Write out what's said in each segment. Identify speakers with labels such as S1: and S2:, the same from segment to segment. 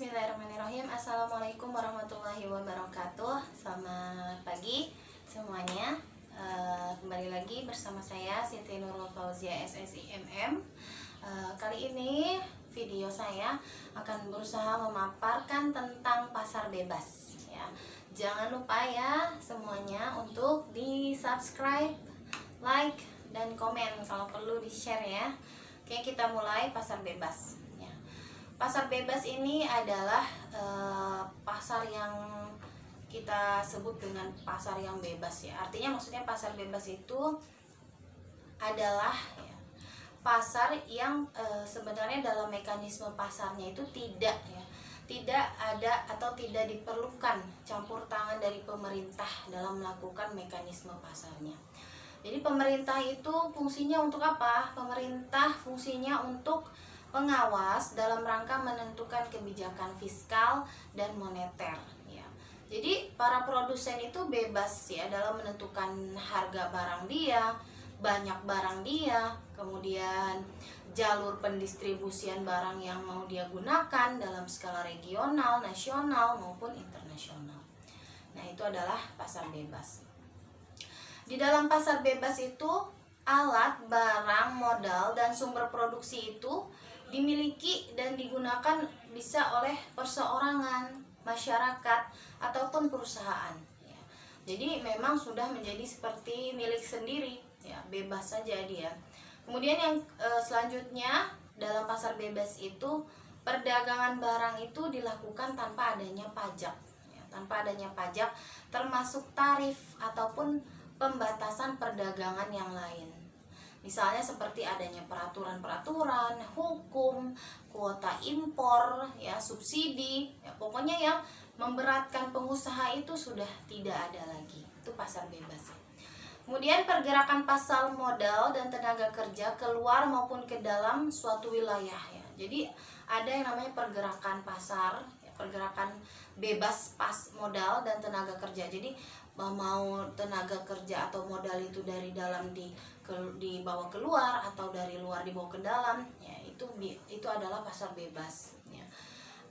S1: Bismillahirrahmanirrahim. Assalamualaikum warahmatullahi wabarakatuh. Selamat pagi semuanya. Kembali lagi bersama saya Siti Nurul Fauzia SSIMM. Kali ini video saya akan berusaha memaparkan tentang pasar bebas ya. Jangan lupa ya semuanya untuk di subscribe, like, dan komen, kalau perlu di share ya. Oke, kita mulai pasar bebas. Pasar bebas ini adalah pasar yang kita sebut dengan pasar yang bebas ya. Artinya maksudnya pasar bebas itu adalah ya, pasar yang sebenarnya dalam mekanisme pasarnya itu tidak ada atau tidak diperlukan campur tangan dari pemerintah dalam melakukan mekanisme pasarnya. Jadi pemerintah itu fungsinya untuk apa? Pemerintah fungsinya untuk pengawas dalam rangka menentukan kebijakan fiskal dan moneter ya. Jadi para produsen itu bebas ya dalam menentukan harga barang dia, banyak barang dia, kemudian jalur pendistribusian barang yang mau dia gunakan dalam skala regional, nasional maupun internasional. Nah, itu adalah pasar bebas. Di dalam pasar bebas itu alat, barang, modal, dan sumber produksi itu dimiliki dan digunakan bisa oleh perseorangan, masyarakat, ataupun perusahaan ya. Jadi memang sudah menjadi seperti milik sendiri ya, bebas saja dia. Kemudian yang selanjutnya dalam pasar bebas itu perdagangan barang itu dilakukan tanpa adanya pajak ya, tanpa adanya pajak termasuk tarif ataupun pembatasan perdagangan yang lain. Misalnya seperti adanya peraturan-peraturan, hukum, kuota impor, ya subsidi, ya pokoknya yang memberatkan pengusaha itu sudah tidak ada lagi. Itu pasar bebas. Kemudian pergerakan pasar modal dan tenaga kerja keluar maupun ke dalam suatu wilayah ya. Jadi ada yang namanya pergerakan pasar, ya, pergerakan bebas pas modal dan tenaga kerja. Jadi mau tenaga kerja atau modal itu dari dalam dibawa keluar atau dari luar dibawa ke dalam ya, itu adalah pasar bebas ya.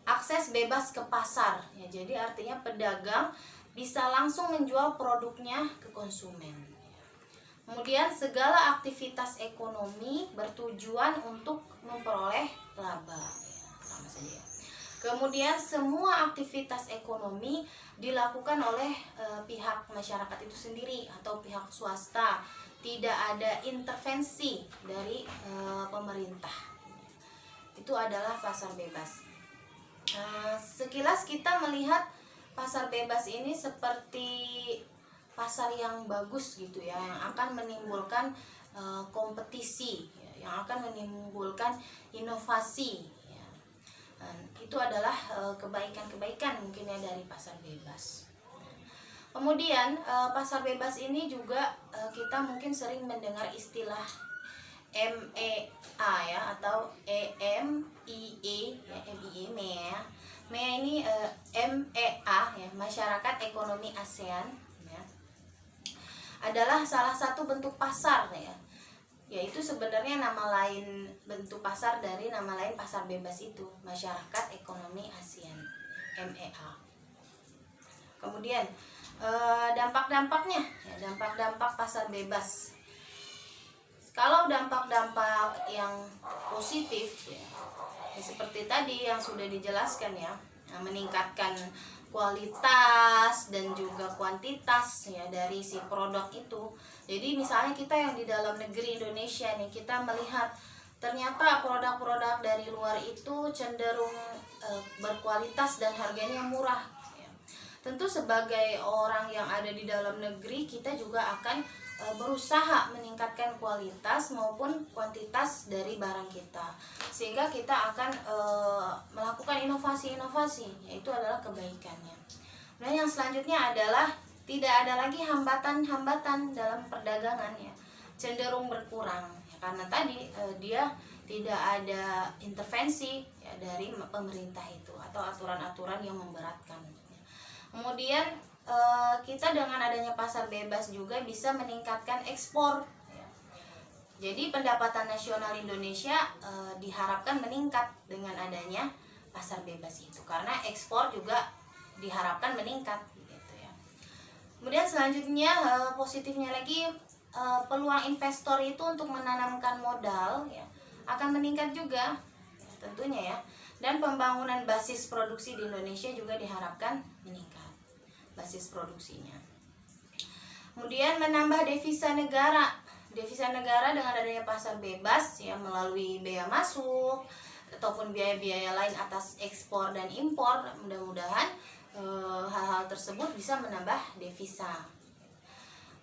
S1: Akses bebas ke pasar ya, jadi artinya pedagang bisa langsung menjual produknya ke konsumen ya. Kemudian segala aktivitas ekonomi bertujuan untuk memperoleh laba ya, sama saja ya. Kemudian semua aktivitas ekonomi dilakukan oleh pihak masyarakat itu sendiri atau pihak swasta, tidak ada intervensi dari pemerintah. Itu adalah pasar bebas. Sekilas kita melihat pasar bebas ini seperti pasar yang bagus gitu ya, yang akan menimbulkan kompetisi, yang akan menimbulkan inovasi. Itu adalah kebaikan-kebaikan mungkin ya dari pasar bebas. Kemudian pasar bebas ini juga kita mungkin sering mendengar istilah MEA ya, atau EMIE ya, MEA. MEA ini MEA ya, Masyarakat Ekonomi ASEAN ya, adalah salah satu bentuk pasar ya. Yaitu sebenarnya nama lain bentuk pasar dari nama lain pasar bebas itu, Masyarakat Ekonomi ASEAN MEA. Kemudian dampak-dampaknya ya, dampak-dampak pasar bebas. Kalau dampak-dampak yang positif ya, seperti tadi yang sudah dijelaskan ya, meningkatkan kualitas dan juga kuantitas ya dari si produk itu. Jadi misalnya kita yang di dalam negeri Indonesia nih, kita melihat ternyata produk-produk dari luar itu cenderung berkualitas dan harganya murah ya. Tentu sebagai orang yang ada di dalam negeri, kita juga akan berusaha meningkatkan kualitas maupun kuantitas dari barang kita, sehingga kita akan melakukan inovasi-inovasi, yaitu adalah kebaikannya. Nah, yang selanjutnya adalah tidak ada lagi hambatan-hambatan dalam perdagangan ya, cenderung berkurang ya, karena tadi dia tidak ada intervensi ya dari pemerintah itu atau aturan-aturan yang memberatkan. Kemudian kita dengan adanya pasar bebas juga bisa meningkatkan ekspor ya. Jadi pendapatan nasional Indonesia diharapkan meningkat dengan adanya pasar bebas itu, karena ekspor juga diharapkan meningkat gitu ya. Kemudian selanjutnya positifnya lagi, peluang investor itu untuk menanamkan modal ya akan meningkat juga ya, tentunya ya. Dan pembangunan basis produksi di Indonesia juga diharapkan meningkat basis produksinya. Kemudian menambah devisa negara. Devisa negara dengan adanya pasar bebas ya, melalui bea masuk ataupun biaya-biaya lain atas ekspor dan impor, mudah-mudahan hal-hal tersebut bisa menambah devisa.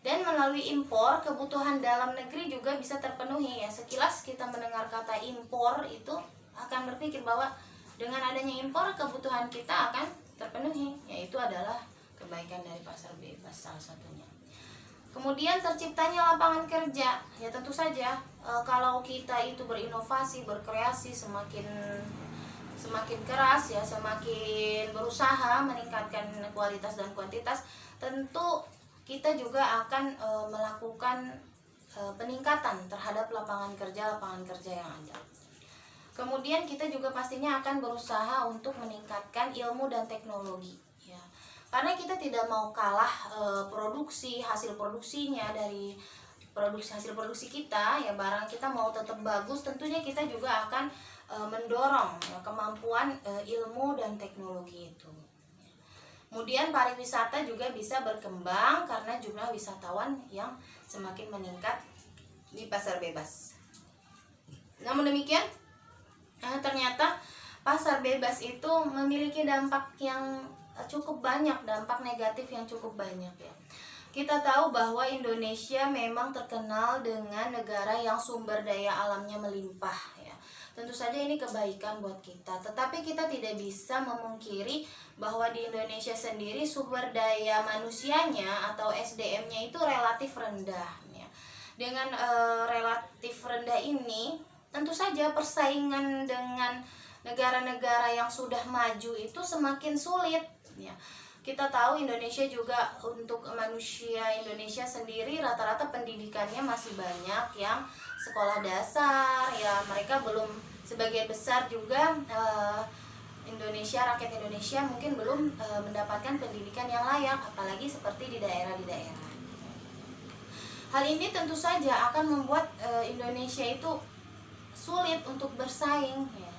S1: Dan melalui impor, kebutuhan dalam negeri juga bisa terpenuhi ya. Sekilas kita mendengar kata impor itu akan berpikir bahwa dengan adanya impor kebutuhan kita akan terpenuhi, yaitu adalah kebaikan dari pasar bebas salah satunya. Kemudian terciptanya lapangan kerja ya, tentu saja kalau kita itu berinovasi, berkreasi, semakin keras ya, semakin berusaha meningkatkan kualitas dan kuantitas, tentu kita juga akan melakukan peningkatan terhadap lapangan kerja yang ada. Kemudian kita juga pastinya akan berusaha untuk meningkatkan ilmu dan teknologi ya. Karena kita tidak mau kalah produksi, hasil produksinya dari hasil produksi kita ya, barang kita mau tetap bagus, tentunya kita juga akan mendorong ya, kemampuan ilmu dan teknologi itu. Kemudian pariwisata juga bisa berkembang karena jumlah wisatawan yang semakin meningkat di pasar bebas. Namun demikian, ternyata pasar bebas itu memiliki dampak yang cukup banyak, dampak negatif yang cukup banyak ya. Kita tahu bahwa Indonesia memang terkenal dengan negara yang sumber daya alamnya melimpah ya. Tentu saja ini kebaikan buat kita, tetapi kita tidak bisa memungkiri bahwa di Indonesia sendiri sumber daya manusianya atau SDM-nya itu relatif rendah ya. Dengan relatif rendah ini, tentu saja persaingan dengan negara-negara yang sudah maju itu semakin sulit ya. Kita tahu Indonesia juga, untuk manusia Indonesia sendiri rata-rata pendidikannya masih banyak yang sekolah dasar ya, mereka belum, sebagian besar juga rakyat Indonesia mungkin belum mendapatkan pendidikan yang layak, apalagi seperti di daerah-daerah. Hal ini tentu saja akan membuat Indonesia itu sulit untuk bersaing ya.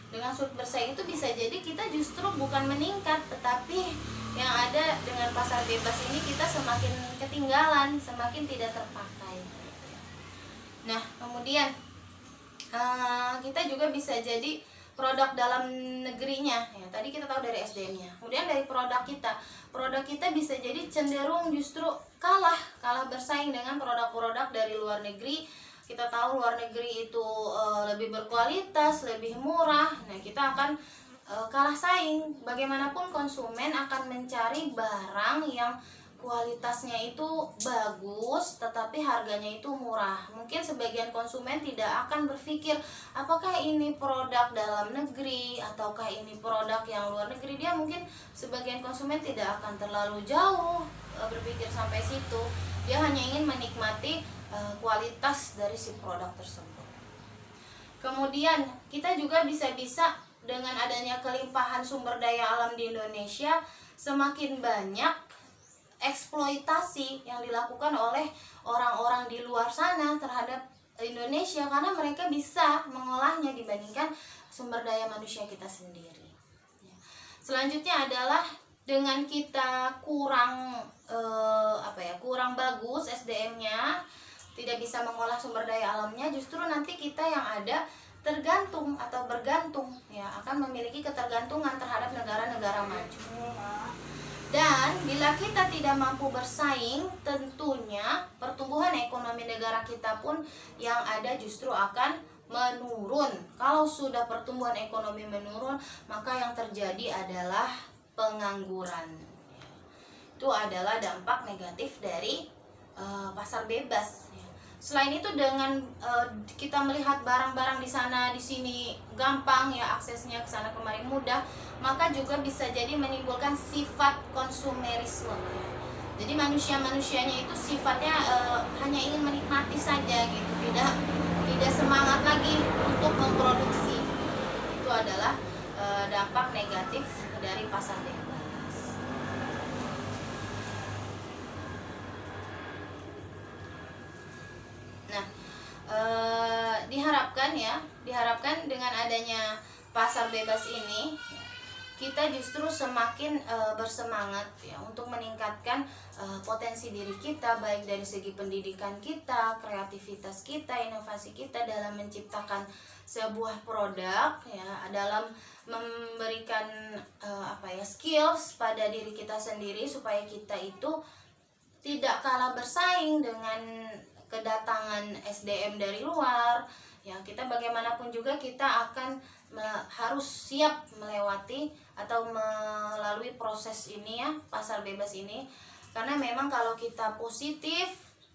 S1: Dengan sulit bersaing itu bisa jadi kita justru bukan meningkat, tetapi yang ada dengan pasar bebas ini kita semakin ketinggalan, semakin tidak terpakai. Nah, kemudian kita juga bisa jadi produk dalam negerinya ya. Tadi kita tahu dari SDM-nya. Kemudian dari produk kita bisa jadi cenderung justru kalah bersaing dengan produk-produk dari luar negeri. Kita tahu luar negeri itu lebih berkualitas, lebih murah. Nah, kita akan kalah saing. Bagaimanapun konsumen akan mencari barang yang kualitasnya itu bagus tetapi harganya itu murah. Mungkin sebagian konsumen tidak akan berpikir apakah ini produk dalam negeri ataukah ini produk yang luar negeri. Dia mungkin, sebagian konsumen tidak akan terlalu jauh berpikir sampai situ. Dia hanya ingin menikmati kualitas dari si produk tersebut. Kemudian kita juga bisa dengan adanya kelimpahan sumber daya alam di Indonesia, semakin banyak eksploitasi yang dilakukan oleh orang-orang di luar sana terhadap Indonesia, karena mereka bisa mengolahnya dibandingkan sumber daya manusia kita sendiri. Selanjutnya adalah dengan kita kurang bagus SDM-nya, tidak bisa mengolah sumber daya alamnya, justru nanti kita yang ada tergantung atau bergantung ya, akan memiliki ketergantungan terhadap negara-negara maju. Dan bila kita tidak mampu bersaing, tentunya pertumbuhan ekonomi negara kita pun yang ada justru akan menurun. Kalau sudah pertumbuhan ekonomi menurun, maka yang terjadi adalah pengangguran. Itu adalah dampak negatif dari pasar bebas. Selain itu, dengan kita melihat barang-barang di sana di sini gampang ya, aksesnya ke sana kemari mudah, maka juga bisa jadi menimbulkan sifat konsumerisme ya. Jadi manusianya itu sifatnya hanya ingin menikmati saja gitu, tidak semangat lagi untuk memproduksi. Itu adalah dampak negatif dari pasar bebas. Nah, diharapkan dengan adanya pasar bebas ini kita justru semakin bersemangat ya untuk meningkatkan potensi diri kita, baik dari segi pendidikan kita, kreativitas kita, inovasi kita dalam menciptakan sebuah produk ya, dalam memberikan skills pada diri kita sendiri supaya kita itu tidak kalah bersaing dengan kedatangan SDM dari luar ya. Kita bagaimanapun juga kita akan harus siap melewati atau melalui proses ini ya, pasar bebas ini, karena memang kalau kita positif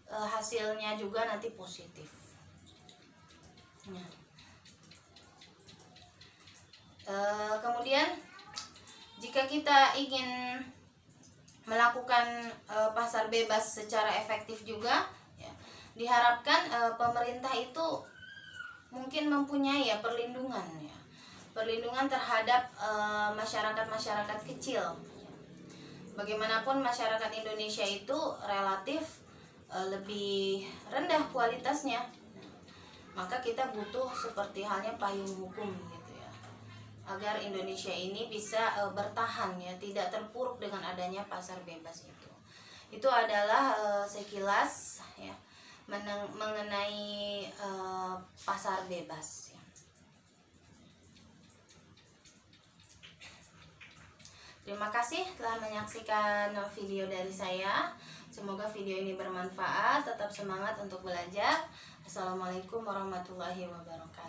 S1: hasilnya juga nanti positif. Kemudian jika kita ingin melakukan pasar bebas secara efektif juga ya, diharapkan pemerintah itu mungkin mempunyai ya perlindungan terhadap masyarakat kecil. Bagaimanapun masyarakat Indonesia itu relatif lebih rendah kualitasnya, maka kita butuh seperti halnya payung hukum gitu ya, agar Indonesia ini bisa bertahan ya, tidak terpuruk dengan adanya pasar bebas itu. Itu adalah sekilas ya mengenai pasar bebas ya. Terima kasih telah menyaksikan video dari saya. Semoga video ini bermanfaat. Tetap semangat untuk belajar. Assalamualaikum warahmatullahi wabarakatuh.